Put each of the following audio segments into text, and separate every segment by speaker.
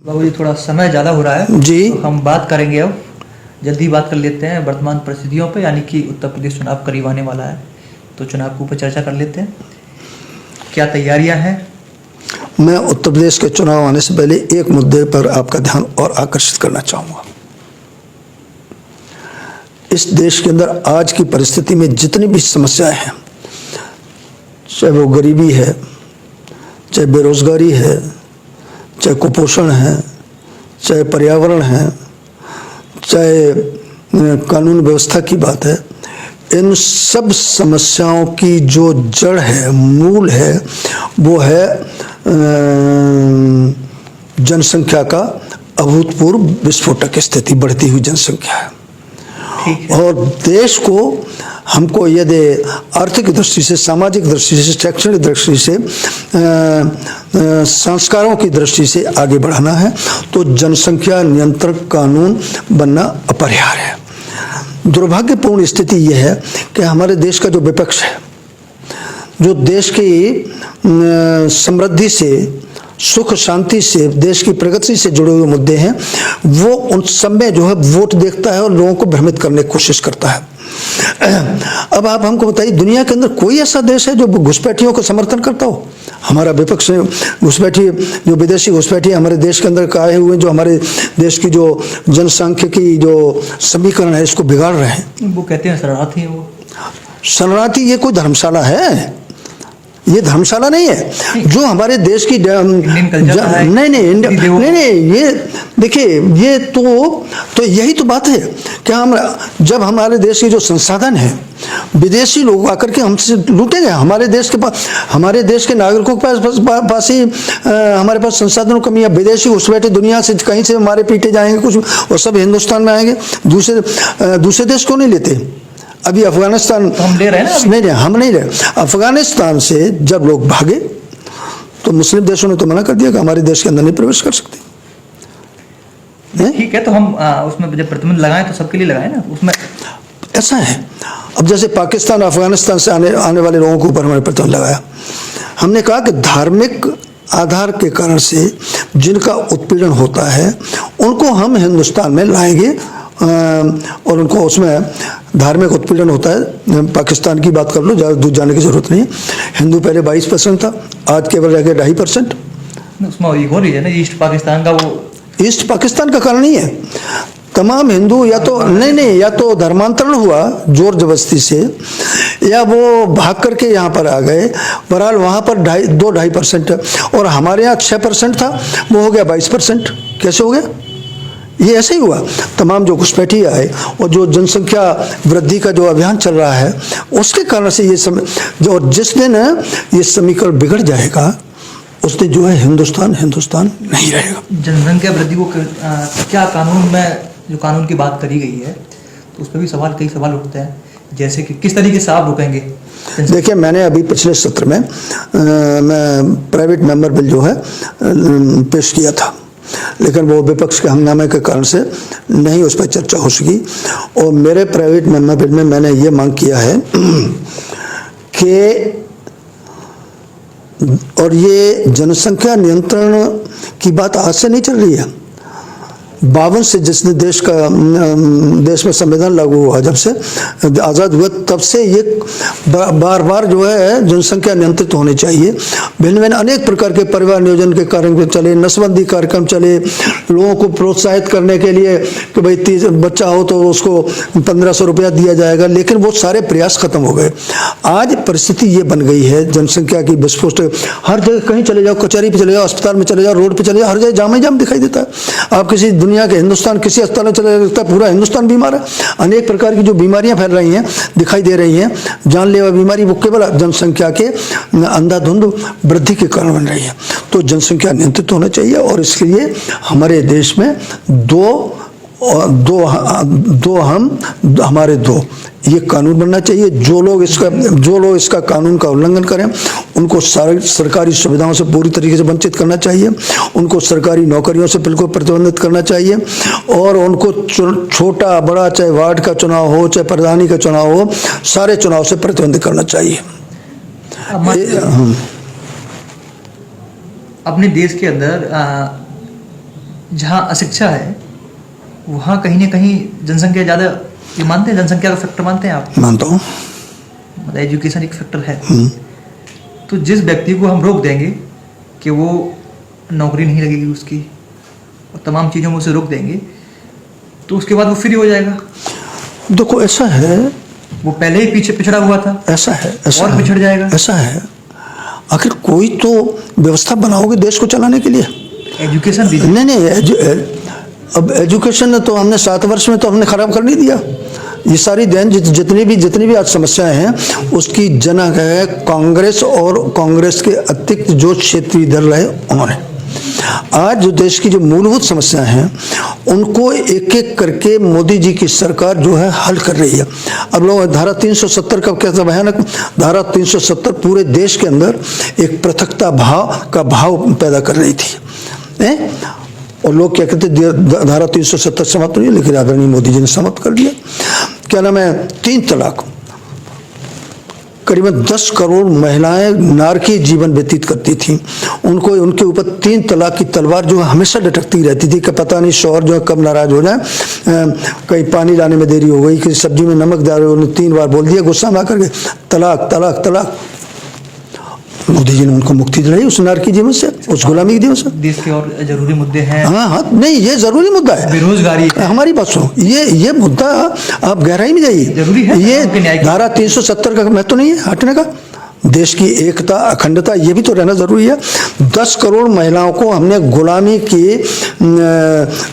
Speaker 1: बाबू जी, थोड़ा समय ज़्यादा हो रहा है
Speaker 2: जी।
Speaker 1: तो हम बात करेंगे अब, जल्दी बात कर लेते हैं वर्तमान परिस्थितियों पे, यानी कि उत्तर प्रदेश चुनाव करीब आने वाला है, तो चुनाव के ऊपर चर्चा कर लेते हैं। क्या तैयारियां हैं?
Speaker 2: मैं उत्तर प्रदेश के चुनाव आने से पहले एक मुद्दे पर आपका ध्यान और आकर्षित करना चाहूँगा। इस देश के अंदर आज की परिस्थिति में जितनी भी समस्याएं हैं, चाहे वो गरीबी है, चाहे बेरोजगारी है, चाहे कुपोषण है, चाहे पर्यावरण है, चाहे कानून व्यवस्था की बात है, इन सब समस्याओं की जो जड़ है, मूल है, वो है जनसंख्या का अभूतपूर्व विस्फोटक स्थिति, बढ़ती हुई जनसंख्या है। और देश को हमको यदि आर्थिक दृष्टि से, सामाजिक दृष्टि से, शैक्षणिक दृष्टि से, संस्कारों की दृष्टि से आगे बढ़ाना है तो जनसंख्या नियंत्रण कानून बनना अपरिहार्य है। दुर्भाग्यपूर्ण स्थिति यह है कि हमारे देश का जो विपक्ष है, जो देश की समृद्धि से, सुख शांति से, देश की प्रगति से जुड़े हुए मुद्दे हैं, वो उन सब में जो है वोट देखता है और लोगों को भ्रमित करने की कोशिश करता है। अब आप हमको बताइए, दुनिया के अंदर कोई ऐसा देश है जो घुसपैठियों को समर्थन करता हो? हमारा विपक्ष घुसपैठी, जो विदेशी घुसपैठी हमारे देश के अंदर आए हुए, जो हमारे देश की जो जनसांख्यिकी जो समीकरण है, इसको बिगाड़ रहे हैं।
Speaker 1: वो कहते हैं शरणार्थी है। वो
Speaker 2: शरणार्थी ये कोई धर्मशाला है? ये धर्मशाला नहीं है जो हमारे देश की नहीं, ये देखिए, ये तो यही तो बात है कि हम, जब हमारे देश के जो संसाधन है, विदेशी लोग आकर के हमसे लूटेंगे। हमारे देश के पास, हमारे देश के नागरिकों के पास ही हमारे पास संसाधनों की कमी है। विदेशी घुसपैठे दुनिया से कहीं से मारे पीटे जाएंगे कुछ, और सब हिंदुस्तान में आएंगे। दूसरे देश क्यों नहीं लेते? अभी अफगानिस्तान
Speaker 1: तो हम ले रहे हैं ना?
Speaker 2: नहीं, हम नहीं रहे। अफगानिस्तान से जब लोग भागे तो मुस्लिम देशों ने तो मना कर दिया कि हमारे देश के अंदर नहीं प्रवेश कर सकते।
Speaker 1: ठीक है, तो हम उसमें जब प्रतिबंध लगाएं तो सबके लिए लगाएं ना। उसमें
Speaker 2: ऐसा है, अब जैसे पाकिस्तान, अफगानिस्तान से आने वाले लोगों के ऊपर हमने प्रतिबंध लगाया। हमने कहा कि धार्मिक आधार के कारण से जिनका उत्पीड़न होता है उनको हम हिंदुस्तान में लाएंगे, और उनको उसमें धार्मिक उत्पीड़न होता है। पाकिस्तान की बात कर लो, ज़्यादा दूर जाने की जरूरत नहीं है। हिंदू पहले 22% था, आज केवल रह गया 2.5%।
Speaker 1: उसमें एक और रीजन है, ईस्ट पाकिस्तान का। वो
Speaker 2: ईस्ट पाकिस्तान का कारण नहीं है। तमाम हिंदू या तो नहीं, या तो धर्मांतरण हुआ जोर जबरदस्ती से, या वो भाग करके यहाँ पर आ गए। बहरहाल वहाँ पर 2-2.5% है, और हमारे यहाँ 6% था, वो हो गया 22%। कैसे हो गया? ये ऐसे ही हुआ। तमाम जो घुसपैठी आए और जो जनसंख्या वृद्धि का जो अभियान चल रहा है, उसके कारण से ये जो जिस दिन ये समीकरण बिगड़ जाएगा, उस दिन जो है हिंदुस्तान नहीं रहेगा।
Speaker 1: जनसंख्या वृद्धि को क्या कानून में, जो कानून की बात करी गई है, तो उस पर भी कई सवाल उठते हैं, जैसे कि किस तरीके से आप रोकेंगे?
Speaker 2: देखिए, मैंने अभी पिछले सत्र में मैं प्राइवेट मेंबर बिल जो है पेश किया था, लेकिन वो विपक्ष के हंगामे के कारण से नहीं उस पर चर्चा हो सकी। और मेरे प्राइवेट मेंबर बिल में मैंने ये मांग किया है कि, और ये जनसंख्या नियंत्रण की बात आज से नहीं चल रही है। 52 से जिसने देश में संविधान लागू हुआ, जब से आज़ाद हुआ, तब से ये बार जो है जनसंख्या नियंत्रित होनी चाहिए। भिन्न भिन्न अनेक प्रकार के परिवार नियोजन के कार्यक्रम चले, नसबंदी कार्यक्रम चले, लोगों को प्रोत्साहित करने के लिए कि भाई 30 बच्चा हो तो उसको 1500 रुपया दिया जाएगा, लेकिन वो सारे प्रयास खत्म हो गए। आज परिस्थिति ये बन गई है जनसंख्या की विस्फोट। हर जगह कहीं चले जाओ, कचहरी पे चले जाओ, अस्पताल में चले जाओ, रोड पे चले जाओ, हर जगह जाम ही जाम दिखाई देता है। आप किसी दुनिया के हिंदुस्तान किसी अस्पताल में चले जाता है, पूरा हिंदुस्तान बीमार है। अनेक प्रकार की जो बीमारियां फैल रही हैं, दिखाई दे रही हैं, जानलेवा बीमारी, वो केवल जनसंख्या के अंधाधुंध वृद्धि के कारण बन रही है। तो जनसंख्या नियंत्रित होना चाहिए, और इसके लिए हमारे देश में हमारे दो ये कानून बनना चाहिए। जो लोग इसका कानून का उल्लंघन करें उनको सरकारी सुविधाओं से पूरी तरीके से वंचित करना चाहिए, उनको सरकारी नौकरियों से बिल्कुल प्रतिबंधित करना चाहिए, और उनको छोटा बड़ा, चाहे वार्ड का चुनाव हो, चाहे प्रधानी का चुनाव हो, सारे चुनाव से प्रतिबंधित करना चाहिए।
Speaker 1: अपने देश के अंदर जहाँ अशिक्षा है वहाँ कहीं ना कहीं जनसंख्या ज़्यादा, ये मानते हैं जनसंख्या का फैक्टर मानते हैं आप?
Speaker 2: मानता हूँ।
Speaker 1: मतलब एजुकेशन एक फैक्टर है। तो जिस व्यक्ति को हम रोक देंगे कि वो नौकरी नहीं लगेगी उसकी और तमाम चीज़ों में उसे रोक देंगे, तो उसके बाद वो फ्री हो जाएगा।
Speaker 2: देखो ऐसा है,
Speaker 1: वो पहले ही पीछे पिछड़ा हुआ था,
Speaker 2: ऐसा है, ऐसा
Speaker 1: और
Speaker 2: है,
Speaker 1: पिछड़ जाएगा।
Speaker 2: ऐसा है। आखिर कोई तो व्यवस्था बनाओगे देश को चलाने के लिए।
Speaker 1: एजुकेशन दीजिए।
Speaker 2: नहीं, अब एजुकेशन तो हमने 7 वर्ष में तो हमने खराब कर नहीं दिया। ये सारी देन जितनी भी आज समस्याएं हैं उसकी जनक है कांग्रेस और कांग्रेस के अतिरिक्त जो क्षेत्रीय दल रहे उन्होंने। आज जो देश की जो मूलभूत समस्याएं हैं उनको एक एक करके मोदी जी की सरकार जो है हल कर रही है। अब लोग धारा 370 का कैसा भयानक, धारा 370 पूरे देश के अंदर एक पृथकता भाव पैदा कर रही थी। और लोग क्या कहते, धारा 370 समाप्त नहीं, लेकिन आदरणीय मोदी जी ने समाप्त कर दिया। क्या नाम है, 3 तलाक। करीबन 10 करोड़ महिलाएं नारकीय जीवन व्यतीत करती थी। उनको उनके ऊपर 3 तलाक की तलवार जो है हमेशा लटकती रहती थी कि पता नहीं शौहर जो है कब नाराज हो जाए। कहीं पानी लाने में देरी हो गई, किसी सब्जी में नमक डाले, उन्होंने 3 बार बोल दिया गुस्सा में आकर के, तलाक तलाक तलाक। मोदी जी ने उनको मुक्ति दिलाई उस नारकी जीवन से, उस गुलामी के जीवन से।
Speaker 1: देश के और जरूरी मुद्दे हैं।
Speaker 2: हाँ, नहीं, ये जरूरी मुद्दा है।
Speaker 1: बेरोजगारी,
Speaker 2: हमारी बात सुनो, ये मुद्दा आप गहराई में जाइए,
Speaker 1: जरूरी है।
Speaker 2: ये धारा 370 का महत्व नहीं है हटने का। देश की एकता अखंडता ये भी तो रहना जरूरी है। 10 करोड़ महिलाओं को हमने गुलामी की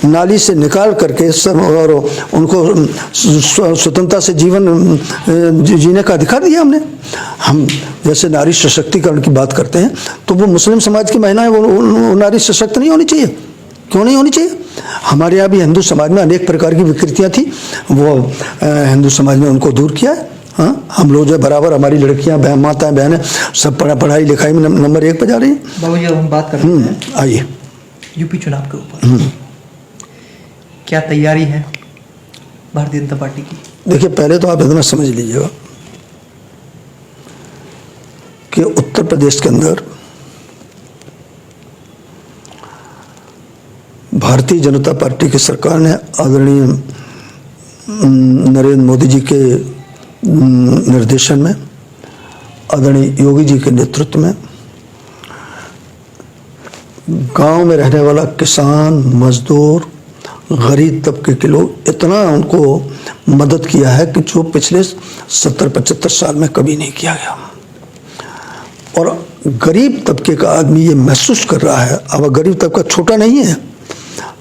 Speaker 2: नाली से निकाल करके और उनको स्वतंत्रता से जीवन जीने का अधिकार दिया हमने। हम जैसे नारी सशक्तिकरण की बात करते हैं तो वो मुस्लिम समाज की महिलाएं वो नारी सशक्त नहीं होनी चाहिए? क्यों नहीं होनी चाहिए? हमारे यहाँ भी हिंदू समाज में अनेक प्रकार की विकृतियाँ थी, वो हिंदू समाज में उनको दूर किया है। हाँ, हम लोग जो बराबर, हमारी लड़कियां माताएं बहनें सब पढ़ाई लिखाई में नंबर 1 पर जा रही हैं।
Speaker 1: बाबू जी, हम बात करते हैं
Speaker 2: आइए
Speaker 1: यूपी चुनाव के ऊपर। क्या तैयारी है भारतीय जनता पार्टी की?
Speaker 2: देखिए, पहले तो आप इतना समझ लीजिएगा कि उत्तर प्रदेश के अंदर भारतीय जनता पार्टी की सरकार ने आदरणीय नरेंद्र मोदी जी के निर्देशन में, आदरणीय योगी जी के नेतृत्व में गांव में रहने वाला किसान, मजदूर, गरीब तबके के लोग इतना उनको मदद किया है कि जो पिछले 70-75 साल में कभी नहीं किया गया। और गरीब तबके का आदमी ये महसूस कर रहा है। अब गरीब तबका छोटा नहीं है।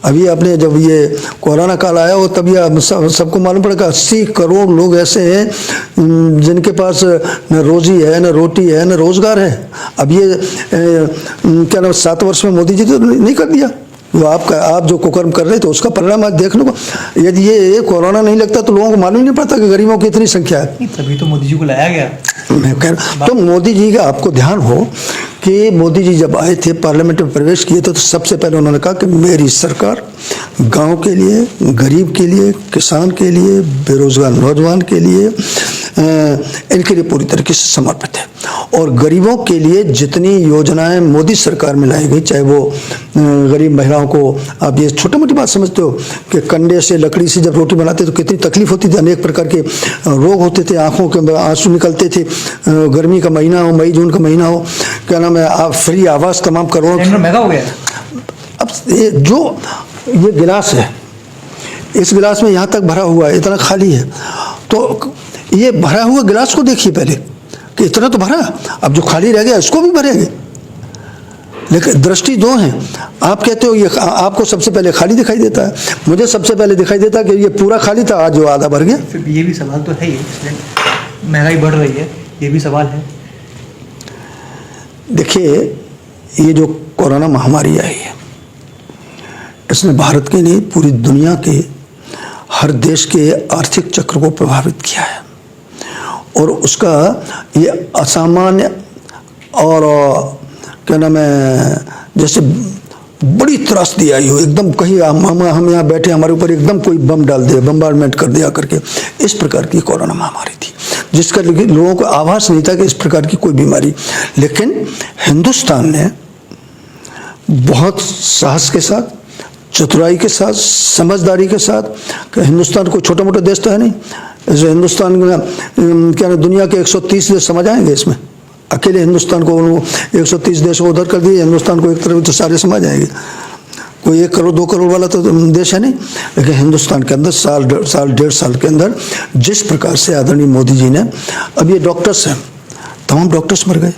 Speaker 2: अभी आपने जब ये कोरोना काल आया हो तब ये सबको मालूम पड़ा कि 80 करोड़ लोग ऐसे हैं जिनके पास न रोजी है, न रोटी है, न रोजगार है। अब ये क्या नाम 7 वर्ष में मोदी जी तो नहीं कर दिया जो आप जो कुकर्म कर रहे थे उसका परिणाम आज देख लो। यदि ये कोरोना नहीं लगता तो लोगों को मालूम नहीं पड़ता कि गरीबों की इतनी संख्या है।
Speaker 1: तभी तो मोदी जी को लाया गया।
Speaker 2: मैं कह रहा तो मोदी जी का आपको ध्यान हो कि मोदी जी जब आए थे, पार्लियामेंट में प्रवेश किए थे, तो सबसे पहले उन्होंने कहा कि मेरी सरकार गांव के लिए, गरीब के लिए, किसान के लिए, बेरोजगार नौजवान के लिए, इनके लिए पूरी तरीके से समर्पित है। और गरीबों के लिए जितनी योजनाएं मोदी सरकार में लाई गई, चाहे वो गरीब महिलाओं को, आप ये छोटी मोटी बात समझते हो कि कंडे से, लकड़ी से जब रोटी बनाते तो कितनी तकलीफ होती थी, अनेक प्रकार के रोग होते थे, आंखों के आंसू निकलते थे, गर्मी का महीना हो, मई जून का महीना हो, क्या नाम है, आप फ्री आवास तमाम करोड़
Speaker 1: महंगा हो गया।
Speaker 2: अब ये गिलास है, इस गिलास में यहाँ तक भरा हुआ है, इतना खाली है, तो ये भरा हुआ गिलास को देखिए पहले कि इतना तो भरा, अब जो खाली रह गया इसको भी भरेंगे। लेकिन दृष्टि 2 है। आप कहते हो ये आपको सबसे पहले खाली दिखाई देता है, मुझे सबसे पहले दिखाई देता है कि ये पूरा खाली था, आज जो आधा भर गया।
Speaker 1: फिर ये भी सवाल तो है ही, महंगाई बढ़ रही है, ये भी सवाल है।
Speaker 2: देखिए, ये जो कोरोना महामारी आई है इसने भारत के नहीं पूरी दुनिया के हर देश के आर्थिक चक्र को प्रभावित किया है। और उसका ये असामान्य और क्या नाम है, जैसे बड़ी त्रासदी आई हो, एकदम कहीं हम यहाँ बैठे हमारे ऊपर एकदम कोई बम डाल दे, बम्बार्डमेंट कर दिया करके, इस प्रकार की कोरोना महामारी थी जिसका लोगों को आभास नहीं था कि इस प्रकार की कोई बीमारी। लेकिन हिंदुस्तान ने बहुत साहस के साथ, चतुराई के साथ, समझदारी के साथ, कि हिंदुस्तान कोई छोटा मोटा देश तो है नहीं। जैसे हिंदुस्तान में क्या दुनिया के 130 देश समझ आएंगे इसमें? अकेले हिंदुस्तान को 130 देश को उधर कर दिए, हिंदुस्तान को एक तरफ तो सारे समझ आएंगे। कोई 1 करोड़ 2 करोड़ वाला तो देश है नहीं। लेकिन हिंदुस्तान के अंदर साल 1.5 साल के अंदर जिस प्रकार से आदरणीय मोदी जी ने, अब ये डॉक्टर्स हैं, तमाम डॉक्टर्स मर गए,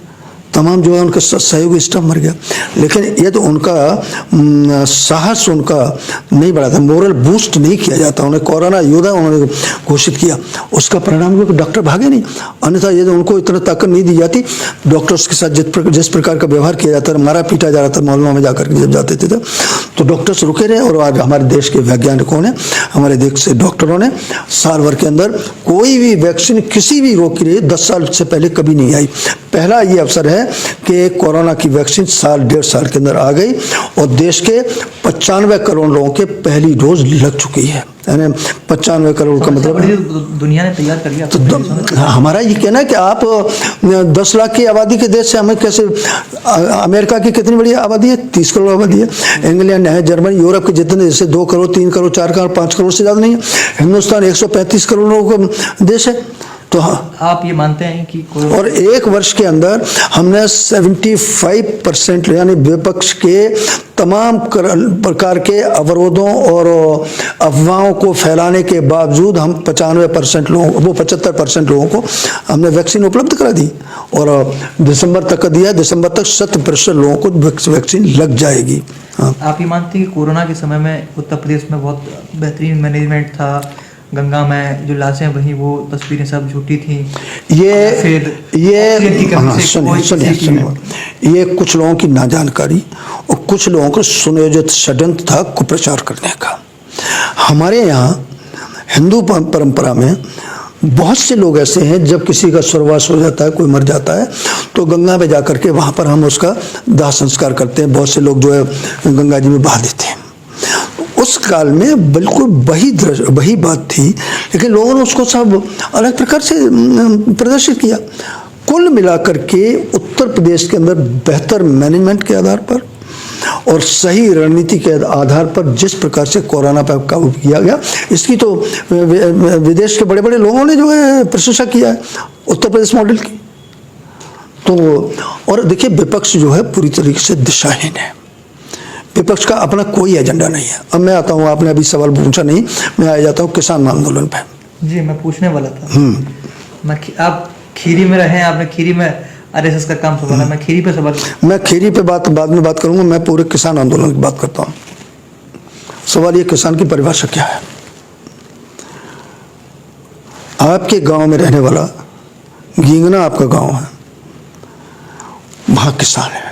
Speaker 2: तमाम जो है उनका सहयोगी स्टाफ मर गया, लेकिन ये तो उनका साहस उनका नहीं बढ़ा था, मोरल बूस्ट नहीं किया जाता। उन्हें कोरोना योद्धा उन्होंने घोषित किया, उसका परिणाम हुआ कि डॉक्टर भागे नहीं। अन्यथा ये तो उनको इतना ताकत नहीं दी जाती। डॉक्टर्स के साथ जिस प्रकार का व्यवहार किया जाता है, मारा पीटा जा रहा था मोहल्लों में जाकर के जब जाते थे तो डॉक्टर्स रुके रहे। और आज हमारे देश के वैज्ञानिकों ने, हमारे देश से डॉक्टरों ने साल भर के अंदर कोई भी वैक्सीन किसी भी रोग के लिए 10 साल से पहले कभी नहीं आई। पहला ये अवसर है कि कोरोना की वैक्सीन साल 1.5 साल के अंदर आ गई और देश के 95 करोड़ लोगों के पहली डोज लग चुकी है। यानी 95 करोड़ का मतलब
Speaker 1: दुनिया ने तैयार कर लिया।
Speaker 2: तो हमारा ये कहना है कि आप 10 लाख की आबादी के देश से हमें कैसे, अमेरिका की कितनी बड़ी आबादी है? 30 करोड़ आबादी है। इंग्लैंड है, जर्मनी, यूरोप के जितने जैसे 2 करोड़ 3 करोड़ 4 करोड़ 5 करोड़ से ज़्यादा नहीं है। हिंदुस्तान 135 करोड़ लोगों का देश है। तो हाँ,
Speaker 1: आप ये मानते हैं कि
Speaker 2: और 1 वर्ष के अंदर हमने 75% यानी विपक्ष के तमाम प्रकार के अवरोधों और अफवाहों को फैलाने के बावजूद हम 95% लोगों, वो 75% लोगों को हमने वैक्सीन उपलब्ध करा दी और दिसंबर तक का दिया। दिसंबर तक 100% लोगों को वैक्सीन लग जाएगी। हाँ।
Speaker 1: आप ये मानते हैं कि कोरोना के समय में उत्तर प्रदेश में बहुत बेहतरीन मैनेजमेंट था? गंगा में जो लाशें वहीं, वो तस्वीरें सब झूठी थी।
Speaker 2: ये कुछ लोगों की नाजानकारी और कुछ लोगों का सुनियोजित षड्यंत्र था कुप्रचार करने का। हमारे यहाँ हिंदू परंपरा में बहुत से लोग ऐसे हैं, जब किसी का स्वर्गवास हो जाता है, कोई मर जाता है, तो गंगा में जाकर के वहाँ पर हम उसका दाह संस्कार करते हैं। बहुत से लोग जो है गंगा जी में बहा देते हैं। उस काल में बिल्कुल वही बात थी, लेकिन लोगों ने उसको सब अलग प्रकार से प्रदर्शित किया। कुल मिलाकर के उत्तर प्रदेश के अंदर बेहतर मैनेजमेंट के आधार पर और सही रणनीति के आधार पर जिस प्रकार से कोरोना पर काबू किया गया, इसकी तो विदेश के बड़े बड़े लोगों ने जो है प्रशंसा किया है उत्तर प्रदेश मॉडल की। तो और देखिए, विपक्ष जो है पूरी तरीके से दिशाहीन है। विपक्ष का अपना कोई एजेंडा नहीं है। अब मैं आता हूँ, आपने अभी सवाल पूछा नहीं, मैं आ जाता हूँ किसान आंदोलन पे।
Speaker 1: जी, मैं पूछने वाला था। आप खीरी में रहे, आपने खीरी में आरएसएस का काम संभाला। मैं खीरी पे सवाल,
Speaker 2: मैं खीरी पे बाद में बात करूंगा। मैं पूरे किसान आंदोलन की बात करता हूँ। सवाल ये, किसान की परिभाषा क्या है? आपके गांव में रहने वाला, गींगना आपका गांव है, वहाँ किसान है।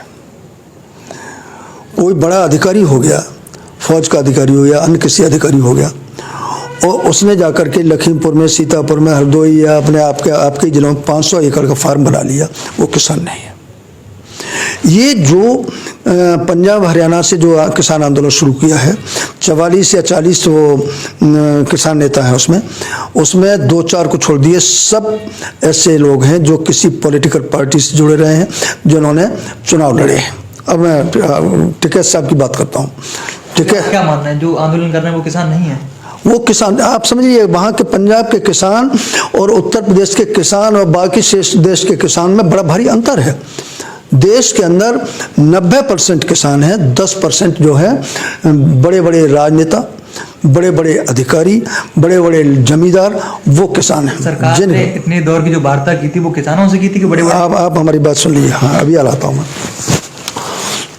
Speaker 2: कोई बड़ा अधिकारी हो गया, फौज का अधिकारी हो गया, अन्य किसी अधिकारी हो गया, और उसने जाकर के लखीमपुर में, सीतापुर में, हरदोई या अपने आपके जिलों में 500 एकड़ का फार्म बना लिया, वो किसान नहीं है। ये जो पंजाब हरियाणा से जो किसान आंदोलन शुरू किया है, 44 या 40 वो किसान नेता है, उसमें 2-4 को छोड़ दिए, सब ऐसे लोग हैं जो किसी पॉलिटिकल पार्टी से जुड़े रहे हैं, जिन्होंने चुनाव लड़े हैं। अब मैं टिकैत साहब की बात करता हूँ।
Speaker 1: टिकैत क्या मानना है? जो आंदोलन कर रहे हैं वो किसान नहीं है?
Speaker 2: वो किसान, आप समझिए, वहाँ के पंजाब के किसान और उत्तर प्रदेश के किसान और बाकी शेष देश के किसान में बड़ा भारी अंतर है। देश के अंदर 90% किसान हैं, 10% जो है बड़े बड़े राजनेता, बड़े बड़े अधिकारी, बड़े बड़े जमींदार, वो किसान हैं।
Speaker 1: सरकार ने इतने दौर की जो वार्ता की थी, वो किसानों से की थी कि बड़े बड़े?
Speaker 2: आप हमारी बात सुन लीजिए। हाँ, अभी आता हूँ मैं।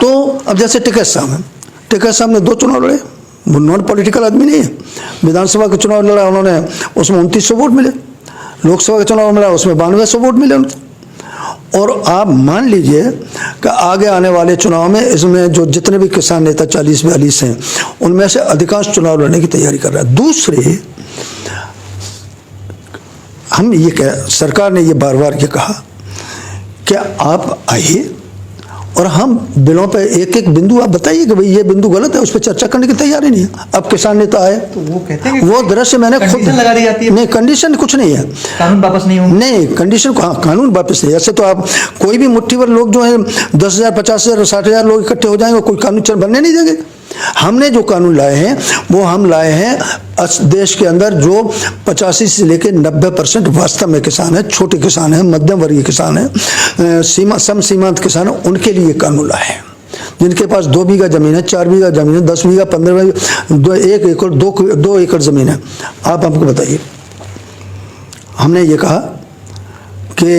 Speaker 2: तो अब जैसे टिकैत साहब हैं, टिकैत साहब ने 2 चुनाव लड़े, वो नॉन पॉलिटिकल आदमी नहीं है। विधानसभा का चुनाव लड़ा उन्होंने, उसमें 2900 वोट मिले। लोकसभा का चुनाव मिला, उसमें 9200 वोट मिले उनको। और आप मान लीजिए कि आगे आने वाले चुनाव में इसमें जो जितने भी किसान नेता 40-42 हैं, उनमें से अधिकांश चुनाव लड़ने की तैयारी कर रहा है। दूसरे, सरकार ने ये बार बार ये कहा कि आप आइए और हम बिलों पे एक एक बिंदु आप बताइए कि भाई ये बिंदु गलत है, उस पर चर्चा करने की तैयारी नहीं है। अब किसान नेता आए
Speaker 1: तो वो कहते हैं कि
Speaker 2: वो दृश्य मैंने खुद
Speaker 1: कंडीशन लगा दी जाती है।
Speaker 2: नहीं, कंडीशन कुछ नहीं है,
Speaker 1: कानून वापस नहीं होंगे।
Speaker 2: नहीं कंडीशन हाँ, कानून वापस नहीं। ऐसे तो आप कोई भी मुट्ठी भर लोग जो है 10,000 50,000 60,000 लोग इकट्ठे हो जाएंगे, कोई कानून बनने नहीं देंगे। हमने जो कानून लाए हैं वो हम लाए हैं देश के अंदर जो 85 से लेकर 90% वास्तव में किसान है, छोटे किसान है, मध्यम वर्गीय किसान है, सम सीमांत किसान है, उनके लिए कानून लाए हैं। जिनके पास 2 बीघा जमीन है, 4 बीघा जमीन है, 10 बीघा, 15 बीघा, 1 एकड़ 2 एकड़ जमीन है, आप हमको बताइए। हमने ये कहा कि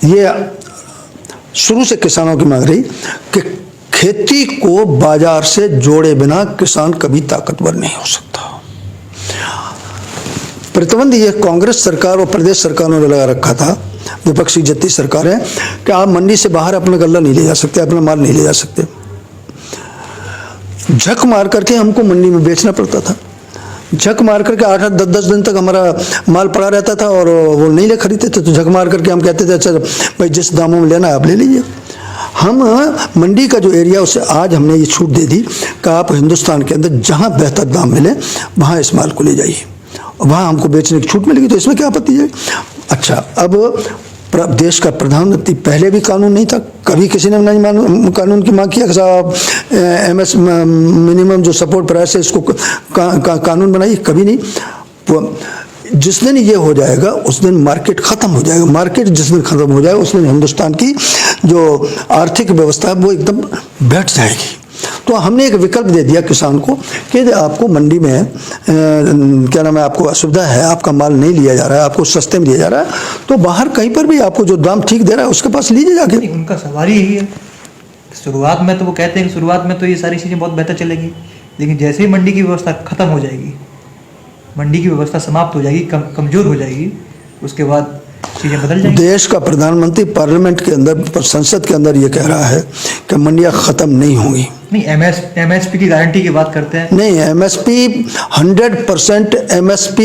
Speaker 2: ये शुरू से किसानों की मांग रही कि खेती को बाजार से जोड़े बिना किसान कभी ताकतवर नहीं हो सकता। प्रतिबंध ये कांग्रेस सरकार और प्रदेश सरकारों ने लगा रखा था, विपक्षी जितनी सरकार है, कि आप मंडी से बाहर अपना गल्ला नहीं ले जा सकते, अपना माल नहीं ले जा सकते। झक मार करके हमको मंडी में बेचना पड़ता था, झक मार करके 8-8 10-10 दिन तक हमारा माल पड़ा रहता था और वो नहीं ले खरीदते थे। तो झक मार करके हम कहते थे अच्छा भाई जिस दामों में लेना है आप ले लीजिए। हम मंडी का जो एरिया उसे आज हमने ये छूट दे दी कि आप हिंदुस्तान के अंदर जहाँ बेहतर दाम मिले वहाँ इस माल को ले जाइए, वहाँ हमको बेचने की छूट मिलेगी, तो इसमें क्या आपत्ति है। अच्छा, अब देश का प्रधानमंत्री, पहले भी कानून नहीं था, कभी किसी ने नहीं कानून की मांग किया कि साहब MS मिनिमम जो सपोर्ट प्राइस है इसको कानून बनाइए, कभी नहीं। जिस दिन ये हो जाएगा उस दिन मार्केट खत्म हो जाएगा। मार्केट जिस दिन खत्म हो जाएगा उस दिन हिंदुस्तान की जो आर्थिक व्यवस्था है वो एकदम बैठ जाएगी। तो हमने एक विकल्प दे दिया किसान को कि आपको मंडी में क्या नाम है, आपको असुविधा है, आपका माल नहीं लिया जा रहा है, आपको सस्ते में लिया जा रहा है, तो बाहर कहीं पर भी आपको जो दाम ठीक दे रहा है उसके पास लीजिए जाके।
Speaker 1: उनका सवाल ही यही है। शुरुआत में तो वो कहते हैं कि शुरुआत में तो ये सारी चीज़ें बहुत बेहतर चलेंगी, लेकिन जैसे ही मंडी की व्यवस्था खत्म हो जाएगी, मंडी की व्यवस्था समाप्त हो जाएगी, कमजोर हो जाएगी, उसके बाद चीजें बदल जाएंगी। देश का प्रधानमंत्री पार्लियामेंट के अंदर, संसद के अंदर ये कह रहा है कि मंडियां खत्म नहीं होंगी। नहीं, MSP की गारंटी की बात करते हैं। नहीं, MSP 100% MSP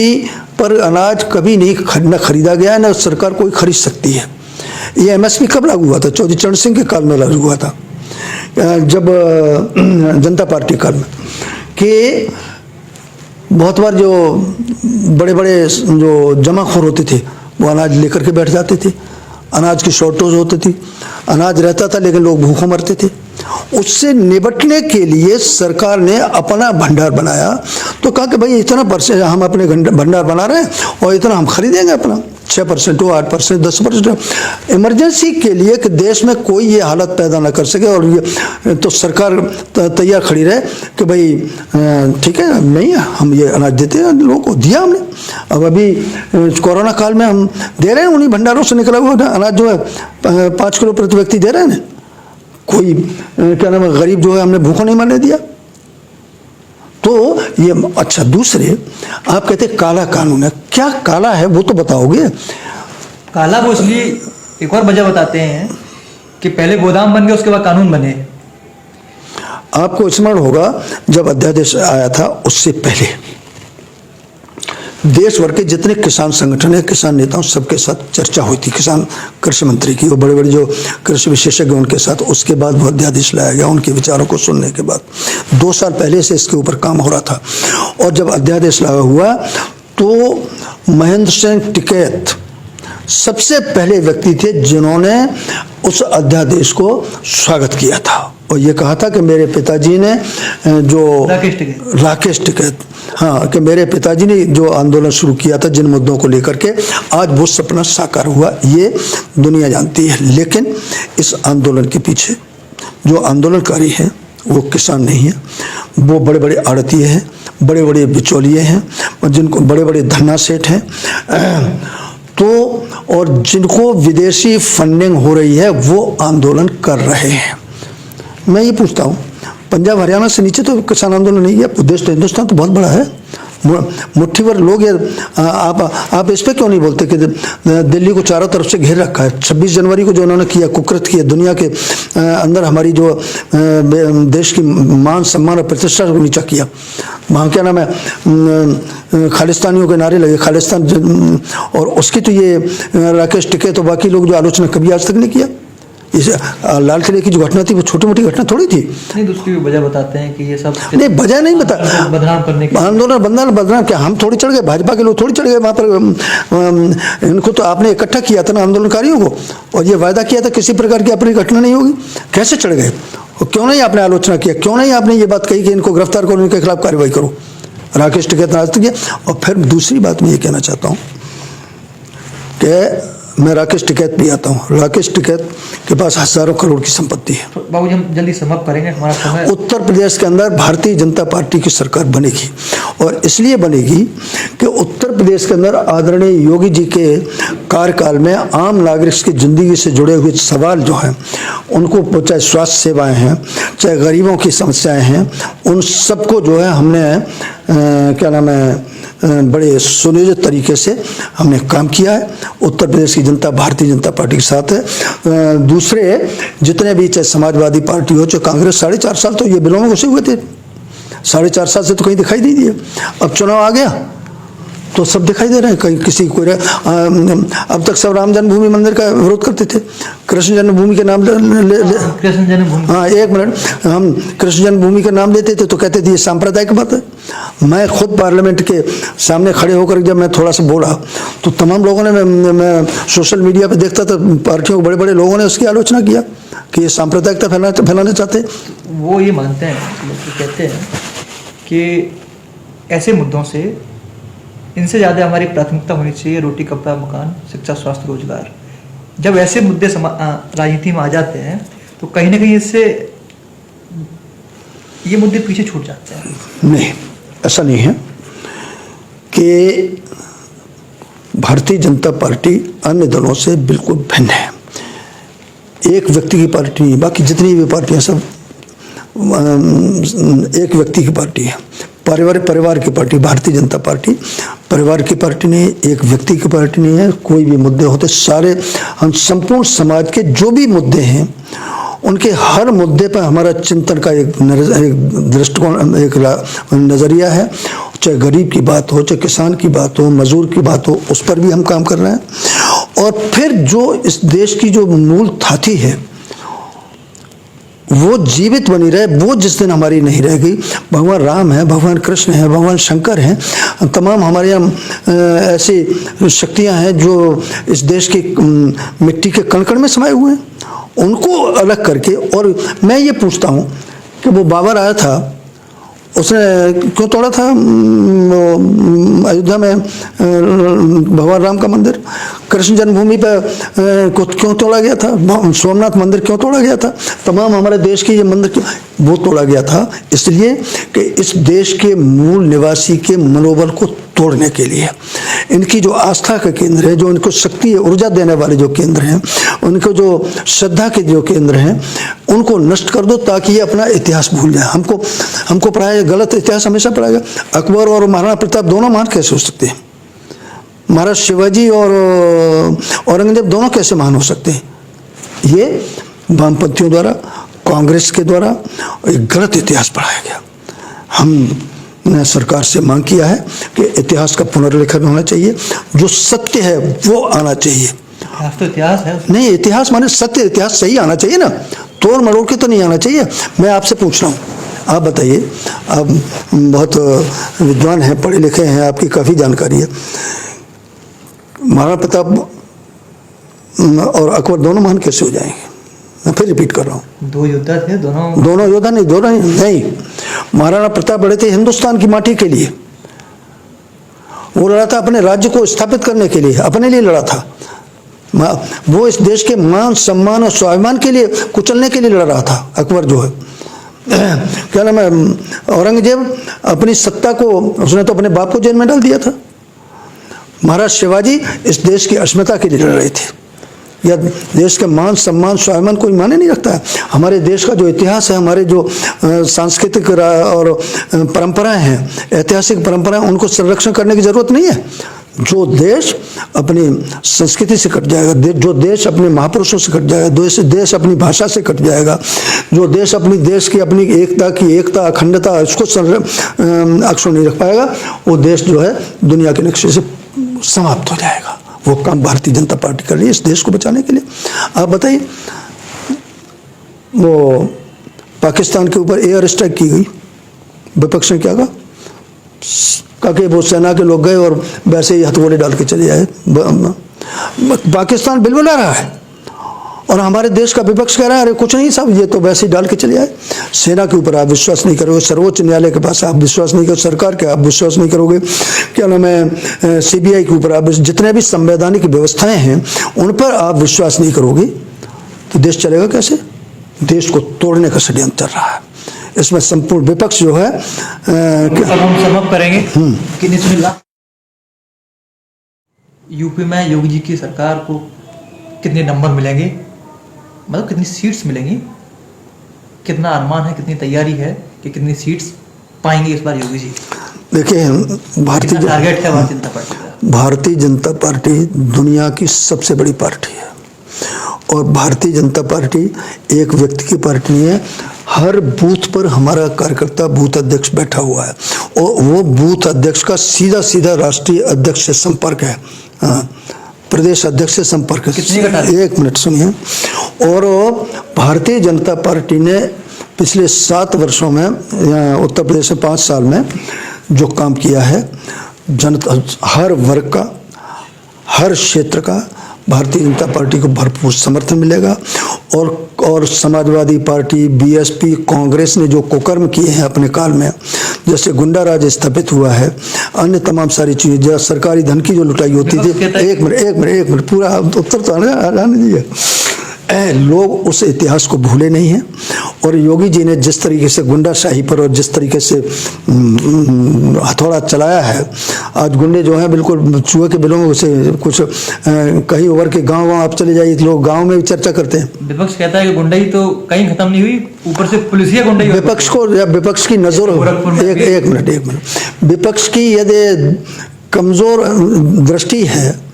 Speaker 1: पर अनाज कभी नहीं खरीदा गया है, ना सरकार कोई खरीद सकती है। ये MSP कब लागू हुआ था? चौधरी चरण सिंह के काल में लागू हुआ था, जब जनता पार्टी काल में, कि बहुत बार जो बड़े बड़े जो जमाखोर होते थे वो अनाज लेकर के बैठ जाते थे, अनाज की शॉर्टेज होती थी, अनाज रहता था लेकिन लोग भूखों मरते थे। उससे निपटने के लिए सरकार ने अपना भंडार बनाया, तो कहा कि भाई इतना परसेंट हम अपने भंडार बना रहे हैं और इतना हम खरीदेंगे, अपना 6% हो, 8%, 10%, इमरजेंसी के लिए कि देश में कोई ये हालत पैदा ना कर सके। और ये तो सरकार तैयार खड़ी रहे कि भाई ठीक है, नहीं है, हम ये अनाज देते हैं लोगों को, दिया हमने। अब अभी कोरोना काल में हम दे रहे हैं, उन्हीं भंडारों से निकला हुआ अनाज जो है 5 किलो प्रति व्यक्ति दे रहे हैं। कोई क्या नाम है, गरीब जो है हमने भूखों नहीं मरने दिया। तो ये अच्छा, दूसरे आप कहते काला कानून है, क्या काला है वो तो बताओगे? काला वो इसलिए एक और वजह बताते हैं कि पहले गोदाम बन गए, उसके बाद कानून बने। आपको स्मरण होगा जब अध्यादेश आया था उससे पहले देश भर के जितने किसान संगठन है, किसान नेताओं सबके साथ चर्चा हुई थी, किसान कृषि मंत्री की, वो बड़े बड़े जो कृषि विशेषज्ञ उनके साथ। उसके बाद वो अध्यादेश लाया गया, उनके विचारों को सुनने के बाद 2 साल पहले से इसके ऊपर काम हो रहा था। और जब अध्यादेश लाया हुआ तो महेंद्र सिंह टिकैत सबसे पहले व्यक्ति थे जिन्होंने उस अध्यादेश को स्वागत किया था और ये कहा था कि मेरे पिताजी ने जो राकेश टिकैत, हाँ, कि मेरे पिताजी ने जो आंदोलन शुरू किया था जिन मुद्दों को लेकर के, आज वो सपना साकार हुआ, ये दुनिया जानती है। लेकिन इस आंदोलन के पीछे जो आंदोलनकारी हैं वो किसान नहीं है, वो बड़े बड़े आड़तिये हैं, बड़े बड़े बिचौलिए हैं, और जिनको बड़े बड़े धन्ना सेठ हैं, तो और जिनको विदेशी फंडिंग हो रही है वो आंदोलन कर रहे हैं। मैं ये पूछता हूँ, पंजाब हरियाणा से नीचे तो किसान आंदोलन नहीं है, देश तो हिंदुस्तान तो बहुत बड़ा है, मुट्ठी भर लोग है। आप इस पर क्यों नहीं बोलते कि दिल्ली को चारों तरफ से घेर रखा है? 26 जनवरी को जो उन्होंने किया, कुकृत किया, दुनिया के अंदर हमारी जो देश की मान सम्मान और प्रतिष्ठा को नीचा किया। वहाँ क्या नाम है, खालिस्तानियों के नारे लगे, खालिस्तान, और उसकी तो ये राकेश टिकैत तो बाकी लोग जो आलोचना कभी आज तक नहीं किया।
Speaker 2: इस लाल किले की जो घटना थी वो छोटी मोटी घटना थोड़ी थी।
Speaker 1: नहीं, तो उसकी भी वजह बताते हैं कि ये सब
Speaker 2: नहीं, वजह नहीं बता,
Speaker 1: बदनाम करने की
Speaker 2: आंदोलन बदनाम क्या हम थोड़ी चढ़ गए, भाजपा के लोग थोड़ी चढ़ गए वहाँ पर। इनको तो आपने इकट्ठा किया था ना आंदोलनकारियों को, और ये वायदा किया था किसी प्रकार की अपनी घटना नहीं होगी, कैसे चढ़ गए? और क्यों नहीं आपने आलोचना किया, क्यों नहीं आपने ये बात कही कि इनको गिरफ्तार करो, इनके खिलाफ कार्रवाई करो? राकेश टिकैत ने किया। और फिर दूसरी बात मैं ये कहना चाहता हूँ कि मैं राकेश टिकैत भी आता हूँ, राकेश टिकैत के पास हजारों करोड़ की संपत्ति है।
Speaker 1: तो बाबूजी हम जल्दी समाप्त करेंगे, हमारा समय।
Speaker 2: उत्तर प्रदेश के अंदर भारतीय जनता पार्टी की सरकार बनेगी, और इसलिए बनेगी कि उत्तर प्रदेश के अंदर आदरणीय योगी जी के कार्यकाल में आम नागरिक की जिंदगी से जुड़े हुए सवाल जो हैं उनको, चाहे स्वास्थ्य सेवाएं हैं, चाहे गरीबों की समस्याएं हैं, उन सबको जो है हमने क्या नाम है बड़े सुनियोजित तरीके से हमने काम किया है। उत्तर प्रदेश की जनता भारतीय जनता पार्टी के साथ है। दूसरे जितने भी, चाहे समाजवादी पार्टी हो, चाहे कांग्रेस, 4.5 साल तो ये बिलों में घुसे हुए थे, 4.5 साल से तो कहीं दिखाई नहीं दिए। अब चुनाव आ गया तो सब दिखाई दे रहे हैं, कहीं किसी को अब तक सब राम जन्मभूमि मंदिर का विरोध करते थे, कृष्ण जन्मभूमि के नाम
Speaker 1: कृष्ण जन्मभूमि,
Speaker 2: हाँ एक मिनट, हम कृष्ण जन्मभूमि का नाम लेते थे तो कहते थे ये सांप्रदायिक बात है। मैं खुद पार्लियामेंट के सामने खड़े होकर जब मैं थोड़ा सा बोला तो तमाम लोगों ने, मैं सोशल मीडिया पे देखता था, पार्टियों के बड़े बड़े लोगों ने उसकी आलोचना किया कि ये सांप्रदायिकता फैलाना चाहते हैं।
Speaker 1: वो ये मानते हैं, लोग कहते हैं कि ऐसे मुद्दों से इनसे ज़्यादा हमारी प्राथमिकता होनी चाहिए रोटी, कपड़ा, मकान, शिक्षा, स्वास्थ्य, रोजगार। जब ऐसे मुद्दे राजनीति में आ जाते हैं तो कहीं ना कहीं इससे ये मुद्दे पीछे छूट जाते हैं।
Speaker 2: नहीं, ऐसा नहीं है कि भारतीय जनता पार्टी अन्य दलों से बिल्कुल भिन्न है। एक व्यक्ति की पार्टी नहीं, बाकी जितनी भी पार्टियां सब एक व्यक्ति की पार्टी है, परिवार की पार्टी। भारतीय जनता पार्टी परिवार की पार्टी नहीं, एक व्यक्ति की पार्टी नहीं है। कोई भी मुद्दे होते, सारे हम संपूर्ण समाज के जो भी मुद्दे हैं उनके हर मुद्दे पर हमारा चिंतन का एक दृष्टिकोण, एक नज़रिया है। चाहे गरीब की बात हो, चाहे किसान की बात हो, मजदूर की बात हो, उस पर भी हम काम कर रहे हैं। और फिर जो इस देश की जो मूल थाती है वो जीवित बनी रहे, वो जिस दिन हमारी नहीं रहेगी, भगवान राम है, भगवान कृष्ण है, भगवान शंकर हैं, तमाम हमारे यहाँ ऐसी शक्तियाँ हैं जो इस देश की मिट्टी के कण कण में समाये हुए हैं, उनको अलग करके। और मैं ये पूछता हूँ कि वो बाबर आया था, उसने क्यों तोड़ा था अयोध्या में भगवान राम का मंदिर? कृष्ण जन्मभूमि पर क्यों तोड़ा गया था? सोमनाथ मंदिर क्यों तोड़ा गया था? तमाम हमारे देश के ये मंदिर वो तोड़ा गया था इसलिए कि इस देश के मूल निवासी के मनोबल को तोड़ने के लिए। इनकी जो आस्था का केंद्र है, जो इनको शक्ति ऊर्जा देने वाले जो केंद्र हैं, उनको जो श्रद्धा के जो केंद्र हैं, उनको नष्ट कर दो ताकि ये अपना इतिहास भूल जाए। हमको पढ़ाया गलत इतिहास हमेशा पढ़ाया गया। अकबर और महाराणा प्रताप दोनों महान कैसे हो सकते हैं? महाराज शिवाजी और औरंगजेब दोनों कैसे महान हो सकते हैं? ये वामपंथियों द्वारा, कांग्रेस के द्वारा एक गलत इतिहास पढ़ाया गया। हमने सरकार से मांग किया है कि इतिहास का पुनर्लेखन होना चाहिए, जो सत्य है वो आना चाहिए।
Speaker 1: तो इतिहास है
Speaker 2: नहीं, इतिहास माने सत्य, इतिहास सही आना चाहिए ना, तोड़ मरोड़ के तो नहीं आना चाहिए। मैं आपसे पूछ रहा हूँ, आप बताइए, आप बहुत विद्वान हैं, पढ़े लिखे हैं, आपकी काफ़ी जानकारी है। महाराणा प्रताप और अकबर दोनों महान कैसे हो जाएंगे? मैं फिर रिपीट कर रहा हूँ,
Speaker 1: दो योद्धा थे, दोनों
Speaker 2: योद्धा नहीं, दोनों नहीं। महाराणा प्रताप लड़े थे हिंदुस्तान की माटी के लिए, वो लड़ा था अपने राज्य को स्थापित करने के लिए, अपने लिए लड़ा था। वो इस देश के मान सम्मान और स्वाभिमान के लिए कुचलने के लिए लड़ रहा था। अकबर जो है क्या नाम है, औरंगजेब अपनी सत्ता को, उसने तो अपने बाप को जेल में डाल दिया था। महाराज शिवाजी इस देश की अस्मिता के लिए लड़ रहे थे। या देश के मान सम्मान स्वाभिमान कोई माने नहीं रखता है। हमारे देश का जो इतिहास है, हमारे जो सांस्कृतिक और परंपराएं हैं, ऐतिहासिक परंपराएं, उनको संरक्षण करने की जरूरत नहीं है। जो देश अपनी संस्कृति से कट जाएगा, जो देश अपने महापुरुषों से कट जाएगा, देश अपनी भाषा से कट जाएगा, जो देश अपनी देश की अपनी एकता अखंडता इसको अक्षुण्ण नहीं रख पाएगा, वो देश जो है दुनिया के नक्शे से समाप्त हो जाएगा। वो काम भारतीय जनता पार्टी कर रही है इस देश को बचाने के लिए। आप बताइए, वो पाकिस्तान के ऊपर एयर स्ट्राइक की गई, विपक्ष ने क्या कहा कि वो सेना के लोग गए और वैसे ही हथौड़े डाल के चले आए। पाकिस्तान बिलबिला रहा है और हमारे देश का विपक्ष कह रहा है अरे कुछ नहीं साहब, ये तो वैसे ही डाल के चले आए। सेना के ऊपर आप विश्वास नहीं करोगे, सर्वोच्च न्यायालय के पास आप विश्वास नहीं करोगे, सरकार के आप विश्वास नहीं करोगे, क्या नाम है, सीबीआई के ऊपर आप, जितने भी संवैधानिक व्यवस्थाएं हैं उन पर आप विश्वास नहीं करोगे तो देश चलेगा कैसे? देश को तोड़ने का षड्यंत्र चल रहा है। इसमें संपूर्ण विपक्ष जो है
Speaker 1: हम सम करेंगे कि बिस्मिल्लाह। यूपी में योगी जी की सरकार को कितने नंबर मिलेंगे, मतलब कितनी सीट्स मिलेंगी, कितना अनुमान है, कितनी तैयारी है कि कितनी सीट्स पाएंगे इस बार योगी जी?
Speaker 2: देखिए,
Speaker 1: टारगेट है भारतीय जनता पार्टी का।
Speaker 2: भारतीय जनता पार्टी दुनिया की सबसे बड़ी पार्टी है और भारतीय जनता पार्टी एक व्यक्ति की पार्टी नहीं है। हर बूथ पर हमारा कार्यकर्ता बूथ अध्यक्ष बैठा हुआ है और वो बूथ अध्यक्ष का सीधा सीधा राष्ट्रीय अध्यक्ष से संपर्क है, प्रदेश अध्यक्ष से संपर्क है। एक मिनट सुनिए। और भारतीय जनता पार्टी ने पिछले 7 वर्षों में, उत्तर प्रदेश में 5 साल में जो काम किया है, जनता हर वर्ग का, हर क्षेत्र का भारतीय जनता पार्टी को भरपूर समर्थन मिलेगा। और समाजवादी पार्टी, बीएसपी, कांग्रेस ने जो कुकर्म किए हैं अपने काल में, जैसे गुंडा राज स्थापित हुआ है, अन्य तमाम सारी चीजें, जो सरकारी धन की जो लुटाई होती थी, एक मिनट पूरा उत्तर तो आने दीजिए। लोग उस इतिहास को भूले नहीं हैं और योगी जी ने जिस तरीके से गुंडाशाही पर और जिस तरीके से हथौड़ा चलाया है, आज गुंडे जो हैं बिल्कुल चूहे के बिलों में से कुछ कहीं ओवर के गांव आप चले जाइए, लोग गांव में भी चर्चा करते हैं।
Speaker 1: विपक्ष कहता है कि गुंडाई तो कहीं खत्म नहीं हुई, ऊपर से पुलिसिया गुंडाई।
Speaker 2: विपक्ष को या विपक्ष की नजर एक मिनट विपक्ष की यदि कमजोर दृष्टि है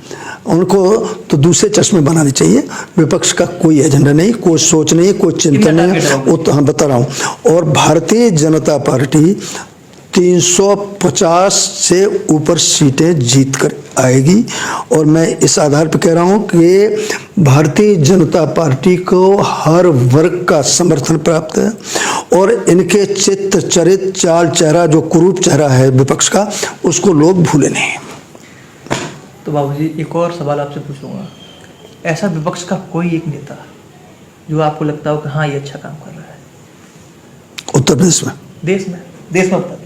Speaker 2: उनको तो दूसरे चश्मे बनाने चाहिए। विपक्ष का कोई एजेंडा नहीं, कोई सोच नहीं, कोई चिंतन नहीं, वो तो हम बता रहा हूँ। और भारतीय जनता पार्टी 350 से ऊपर सीटें जीत कर आएगी और मैं इस आधार पर कह रहा हूँ कि भारतीय जनता पार्टी को हर वर्ग का समर्थन प्राप्त है और इनके चित्त चरित चाल चेहरा, जो कुरूप चेहरा है विपक्ष का, उसको लोग भूले नहीं।
Speaker 1: तो बाबूजी एक और सवाल आपसे पूछूंगा, ऐसा विपक्ष का कोई एक नेता जो आपको लगता हो कि हाँ ये अच्छा काम कर रहा है
Speaker 2: उत्तर प्रदेश में,
Speaker 1: देश में बता दीजिए।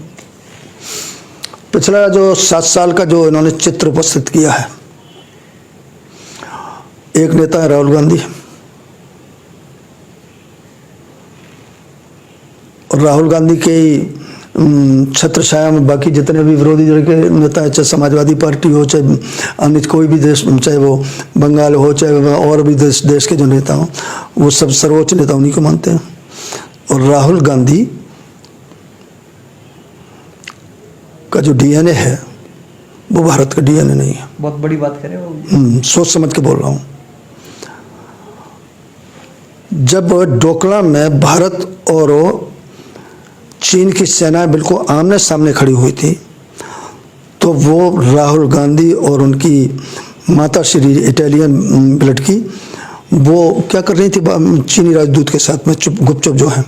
Speaker 2: पिछला जो 7 साल का जो इन्होंने चित्र उपस्थित किया है, एक नेता है राहुल गांधी, और राहुल गांधी के छत्र छाया में बाकी जितने भी विरोधी दल के नेता है, चाहे समाजवादी पार्टी हो, चाहे अन्य कोई भी देश, चाहे वो बंगाल हो, चाहे और भी देश के जो नेता हो, वो सब सर्वोच्च नेता उन्हीं को मानते हैं। और राहुल गांधी का जो डीएनए है वो भारत का डीएनए नहीं है।
Speaker 1: बहुत बड़ी बात करें वो।
Speaker 2: सोच समझ के बोल रहा हूँ। जब डोकलाम में भारत और चीन की सेनाएं बिल्कुल आमने सामने खड़ी हुई थी तो वो राहुल गांधी और उनकी माता श्री इटालियन ब्लड की, वो क्या कर रही थी चीनी राजदूत के साथ में गुपचुप जो है।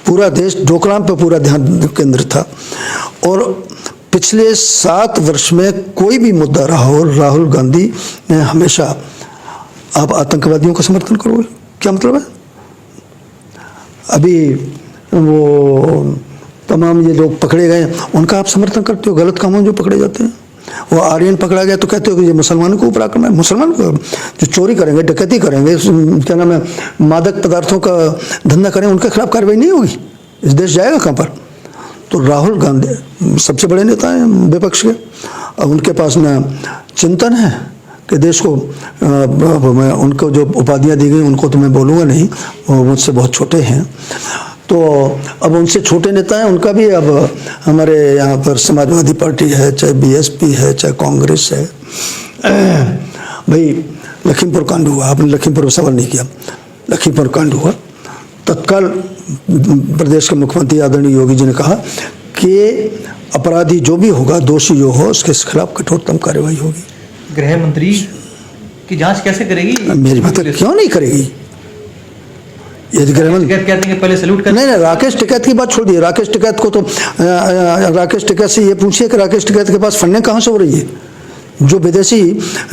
Speaker 2: पूरा देश डोकलाम पे पूरा ध्यान केंद्रित था और पिछले 7 वर्ष में कोई भी मुद्दा रहा हो, राहुल गांधी ने हमेशा, आप आतंकवादियों का समर्थन करोगे, क्या मतलब है? अभी वो तमाम ये लोग पकड़े गए, उनका आप समर्थन करते हो, गलत कामों जो पकड़े जाते हैं। वो आर्यन पकड़ा गया तो कहते हो कि ये मुसलमानों को ऊपर आक्रमण है। मुसलमान जो चोरी करेंगे, डकैती करेंगे, क्या नाम है, मादक पदार्थों का धंधा करें, उनके खिलाफ कार्रवाई नहीं होगी, इस देश जाएगा कहाँ पर? तो राहुल गांधी सबसे बड़े नेता हैं विपक्ष के, और उनके पास न चिंतन है कि देश को, मैं उनको जो उपाधियां दी गई उनको तो मैं बोलूँगा नहीं, वो मुझसे बहुत छोटे हैं। तो अब उनसे छोटे नेता हैं, उनका भी अब हमारे यहाँ पर समाजवादी पार्टी है, चाहे बीएसपी है, चाहे कांग्रेस है। भाई लखीमपुर कांड हुआ, आपने लखीमपुर पर सवाल नहीं किया, लखीमपुर कांड हुआ, तत्काल प्रदेश के मुख्यमंत्री आदरणीय योगी जी ने कहा कि अपराधी जो भी होगा, दोषी जो हो, उसके खिलाफ कठोरतम कार्रवाई होगी।
Speaker 1: गृह मंत्री की जांच कैसे करेगी?
Speaker 2: मेरी बात क्यों नहीं करेगी? ये गृहमंत्री
Speaker 1: कहते हैं कि पहले सैल्यूट कर।
Speaker 2: नहीं, राकेश टिकैत की बात छोड़ दिए। राकेश टिकैत को तो राकेश टिकैत से ये पूछिए कि राकेश टिकैत के पास फंडिंग कहाँ से हो रही है? जो विदेशी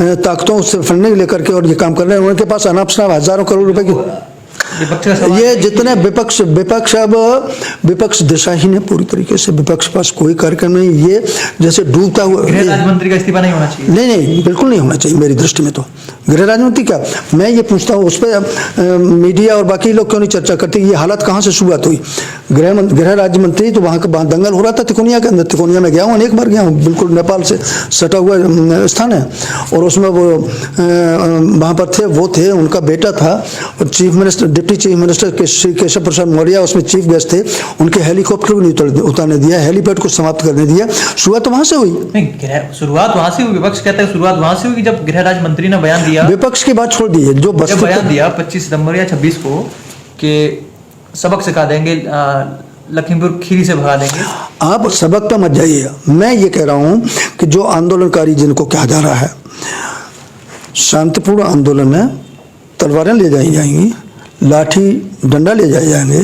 Speaker 2: ताकतों से फंडिंग लेकर के और ये काम कर रहे हैं, उनके पास अनाप शनाप हजारों करोड़ रुपए की। ये जितने विपक्ष अब विपक्ष दिशाहीन है पूरी तरीके से। विपक्ष पास कोई कार्यक्रम नहीं। ये जैसे डूबता हुआ।
Speaker 1: गृह राज्य मंत्री का इस्तीफा नहीं होना चाहिए।
Speaker 2: नहीं, बिल्कुल नहीं होना चाहिए मेरी दृष्टि में। तो गृह राज्य मंत्री क्या, मैं ये पूछता हूँ उस पर मीडिया और बाकी लोग क्यों नहीं चर्चा करते? ये हालत कहाँ से शुरुआत हुई? गृह राज्य मंत्री तो वहाँ का दंगल हो रहा था तिकोनिया के अंदर। तिकोनिया में गया हूँ, अनेक बार गया हूँ, बिल्कुल नेपाल से सटा हुआ स्थान है। और उसमें वो वहाँ पर थे, वो थे, उनका बेटा था और chief minister, deputy chief minister Shri Keshav Prasad Maurya उसमें चीफ गेस्ट थे। उनके हेलीकॉप्टर को नहीं उतारने दिया, हेलीपैड को समाप्त करने दिया। शुरुआत तो वहां से हुई।
Speaker 1: नहीं, शुरुआत वहां से हुई। विपक्ष कहता है शुरुआत वहां से हुई जब गृह राज्य मंत्री ने बयान दिया।
Speaker 2: विपक्ष की बात छोड़ दीजिए, जो
Speaker 1: बयान दिया 25 सितंबर या 26 को कि सबक सिखा देंगे, लखीमपुर खीरी से भगा देंगे।
Speaker 2: आप सबक पे मत जाइए। मैं ये कह रहा हूं कि जो आंदोलनकारी जिनको कहा जा रहा है, शांतिपूर्ण आंदोलन में तलवारें ले जाई जाएंगी, लाठी डंडा ले जाए जाएंगे।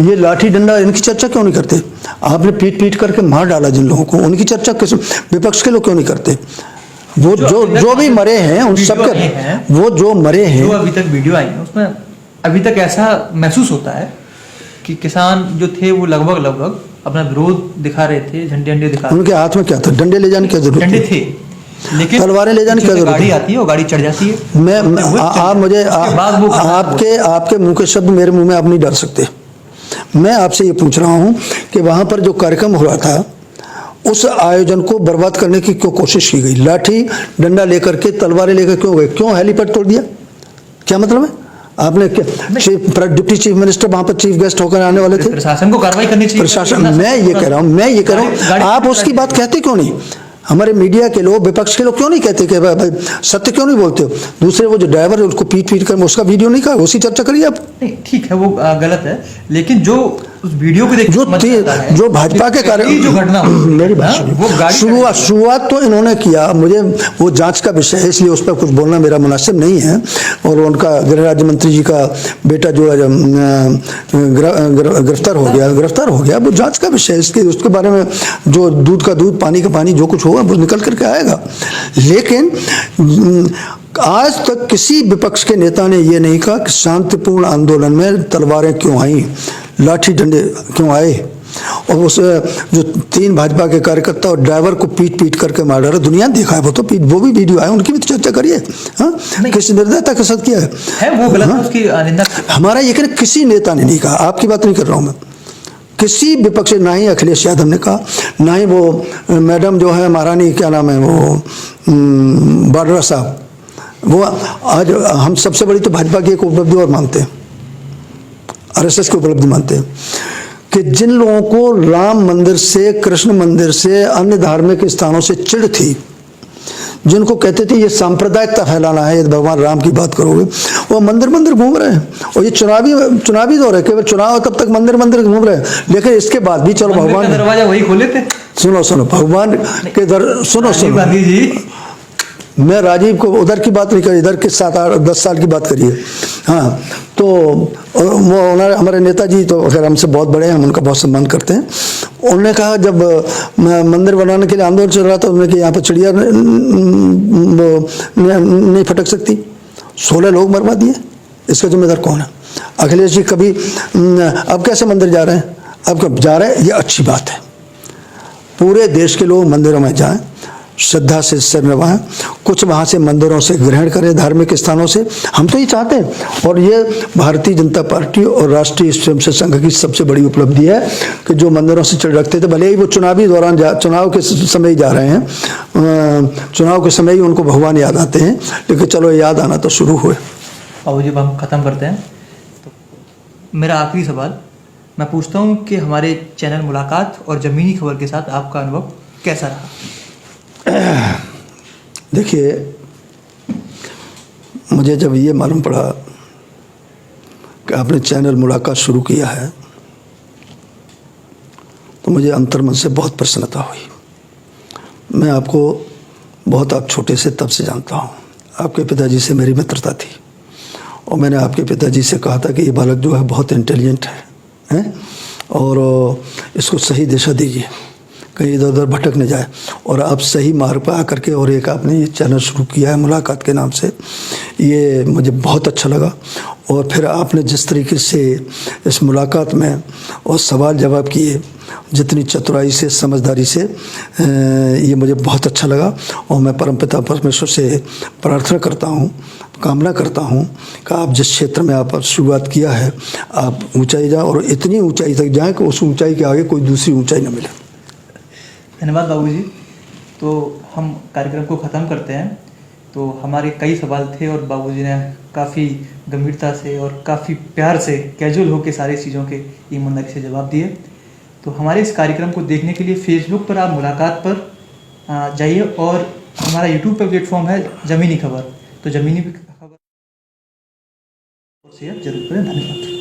Speaker 2: ये लाठी डंडा, इनकी चर्चा क्यों नहीं करते? आपने पीट पीट करके मार डाला जिन लोगों को, उनकी चर्चा किस विपक्ष के लोग क्यों नहीं करते? वो जो भी मरे हैं उन सबके, वो जो मरे हैं,
Speaker 1: जो अभी तक वीडियो आई है उसमें अभी तक ऐसा महसूस होता है कि किसान जो थे वो लगभग अपना विरोध दिखा रहे थे, झंडे दिखा रहे।
Speaker 2: उनके हाथ में क्या था? डंडे ले जाने की जरूरत?
Speaker 1: डंडे थे, लेकिन
Speaker 2: तलवारें ले जाने की जरूरत?
Speaker 1: गाड़ी आती है और गाड़ी चढ़ जाती है।
Speaker 2: आप मुझे आपके मुंह के शब्द मेरे मुंह में आप नहीं डाल सकते। मैं आपसे ये पूछ रहा हूं कि वहां पर जो कार्यक्रम हो रहा था, उस आयोजन को बर्बाद करने की क्यों कोशिश की गई? लाठी डंडा लेकर के, तलवारें लेकर क्यों गए? क्यों हेलीपैड तोड़ दिया? क्या मतलब है? आपने डिप्टी चीफ मिनिस्टर वहां पर चीफ गेस्ट होकर आने वाले थे।
Speaker 1: प्रशासन को कार्रवाई करनी चाहिए।
Speaker 2: प्रशासन, मैं ये कह रहा हूं, आप उसकी बात कहते क्यों नहीं? हमारे मीडिया के लोग, विपक्ष के लोग क्यों नहीं कहते कि भाई सत्य क्यों नहीं बोलते हो? दूसरे वो जो ड्राइवर है उसको पीट पीट कर उसका वीडियो नहीं कहा, उसी चर्चा करिए आप।
Speaker 1: नहीं, ठीक है, वो गलत है, लेकिन जो उस वीडियो को देख
Speaker 2: जो भाजपा के कार्य,
Speaker 1: जो घटना
Speaker 2: मेरी बात सुनिए, शुरुआत तो इन्होंने किया। मुझे वो जांच का विषय है, इसलिए उस पर कुछ बोलना मेरा मुनासिब नहीं है। और उनका गृह राज्य मंत्री जी का बेटा जो है गिरफ्तार हो गया, वो जांच का विषय है। उसके बारे में जो दूध का दूध, पानी का पानी, जो कुछ होगा वो निकल करके आएगा। लेकिन आज तक किसी विपक्ष के नेता ने यह नहीं कहा कि शांतिपूर्ण आंदोलन में तलवारें क्यों आई, लाठी डंडे क्यों आए, और उस जो 3 भाजपा के कार्यकर्ता और ड्राइवर को पीट पीट करके मार डाला। दुनिया देखा है वो भी वीडियो आए, उनकी भी तो चर्चा करिए। किस निर्दयता के साथ किया है
Speaker 1: वो गलत है, उसकी निंदा।
Speaker 2: हमारा ये कहना किसी नेता ने नहीं कहा, आपकी बात नहीं कर रहा हूं मैं, किसी विपक्ष, ना ही अखिलेश यादव ने कहा, ना ही वो मैडम जो है महारानी, क्या नाम है वो, बाड्रा साहब, वो आज हम सबसे बड़ी तो भाजपा की एक उपलब्धि और मानते हैं, आरएसएस की उपलब्धि मानते हैं कि जिन लोगों को राम मंदिर से, कृष्ण मंदिर से, अन्य धार्मिक स्थानों से चिढ़ थी, जिनको कहते थे ये सांप्रदायिकता फैलाना है, यदि भगवान राम की बात करोगे, वो मंदिर मंदिर घूम रहे हैं। और ये चुनावी दौर है, केवल चुनाव तब तक मंदिर मंदिर घूम रहे हैं। लेकिन इसके बाद भी चलो भगवान
Speaker 1: दरवाजा वही खोले थे।
Speaker 2: सुनो भगवान के सुनो
Speaker 1: गांधी जी,
Speaker 2: मैं राजीव को उधर की बात नहीं करी, इधर के 7-8-10 साल की बात करिए। हाँ, तो वो हमारे नेताजी तो अगर हमसे बहुत बड़े हैं, हम उनका बहुत सम्मान करते हैं। उन्होंने कहा जब मंदिर बनाने के लिए आंदोलन चल रहा था, उन्होंने कहा यहाँ पर चिड़िया नहीं फटक सकती, 16 लोग मरवा दिए, इसका जिम्मेदार कौन है? अखिलेश जी कभी अब कैसे मंदिर जा रहे हैं? अब कब जा रहे हैं? ये अच्छी बात है, पूरे देश के लोग मंदिरों में जाएं, श्रद्धा से सिर नवाएं, कुछ वहाँ से मंदिरों से ग्रहण करें, धार्मिक स्थानों से। हम तो ये चाहते हैं, और ये भारतीय जनता पार्टी और राष्ट्रीय स्वयंसेवक संघ की सबसे बड़ी उपलब्धि है कि जो मंदिरों से चिढ़ रखते थे, भले ही वो चुनावी दौरान चुनाव के समय ही जा रहे हैं, चुनाव के समय ही उनको भगवान याद आते हैं, लेकिन चलो याद आना तो शुरू हुए।
Speaker 1: और जब हम ख़त्म करते हैं तो मेरा आखिरी सवाल मैं पूछता हूँ कि हमारे चैनल मुलाकात और ज़मीनी खबर के साथ आपका अनुभव कैसा रहा?
Speaker 2: देखिए, मुझे जब ये मालूम पड़ा कि आपने चैनल मुलाकात शुरू किया है, तो मुझे अंतर्मन से बहुत प्रसन्नता हुई। मैं आप छोटे से तब से जानता हूँ, आपके पिताजी से मेरी मित्रता थी, और मैंने आपके पिताजी से कहा था कि ये बालक जो है बहुत इंटेलिजेंट है और इसको सही दिशा दीजिए, कहीं इधर उधर भटक न जाए। और आप सही मार्ग पर आकर के और एक आपने ये चैनल शुरू किया है मुलाकात के नाम से, ये मुझे बहुत अच्छा लगा। और फिर आपने जिस तरीके से इस मुलाकात में और सवाल जवाब किए, जितनी चतुराई से, समझदारी से, ये मुझे बहुत अच्छा लगा। और मैं परमपिता परमेश्वर से प्रार्थना करता हूँ, कामना करता हूँ कि आप जिस क्षेत्र में आप शुरुआत किया है, आप ऊंचाई जाए और इतनी ऊंचाई तक जाएं कि उस ऊंचाई के आगे कोई दूसरी ऊंचाई न मिले।
Speaker 1: धन्यवाद बाबूजी। तो हम कार्यक्रम को ख़त्म करते हैं। तो हमारे कई सवाल थे और बाबूजी ने काफ़ी गंभीरता से और काफ़ी प्यार से, कैजुअल होकर सारी चीज़ों के ईमानदारी से जवाब दिए। तो हमारे इस कार्यक्रम को देखने के लिए फेसबुक पर आप मुलाकात पर जाइए और हमारा यूट्यूब पर प्लेटफॉर्म है ज़मीनी खबर, तो ज़मीनी खबर शेयर जरूर करें। धन्यवाद।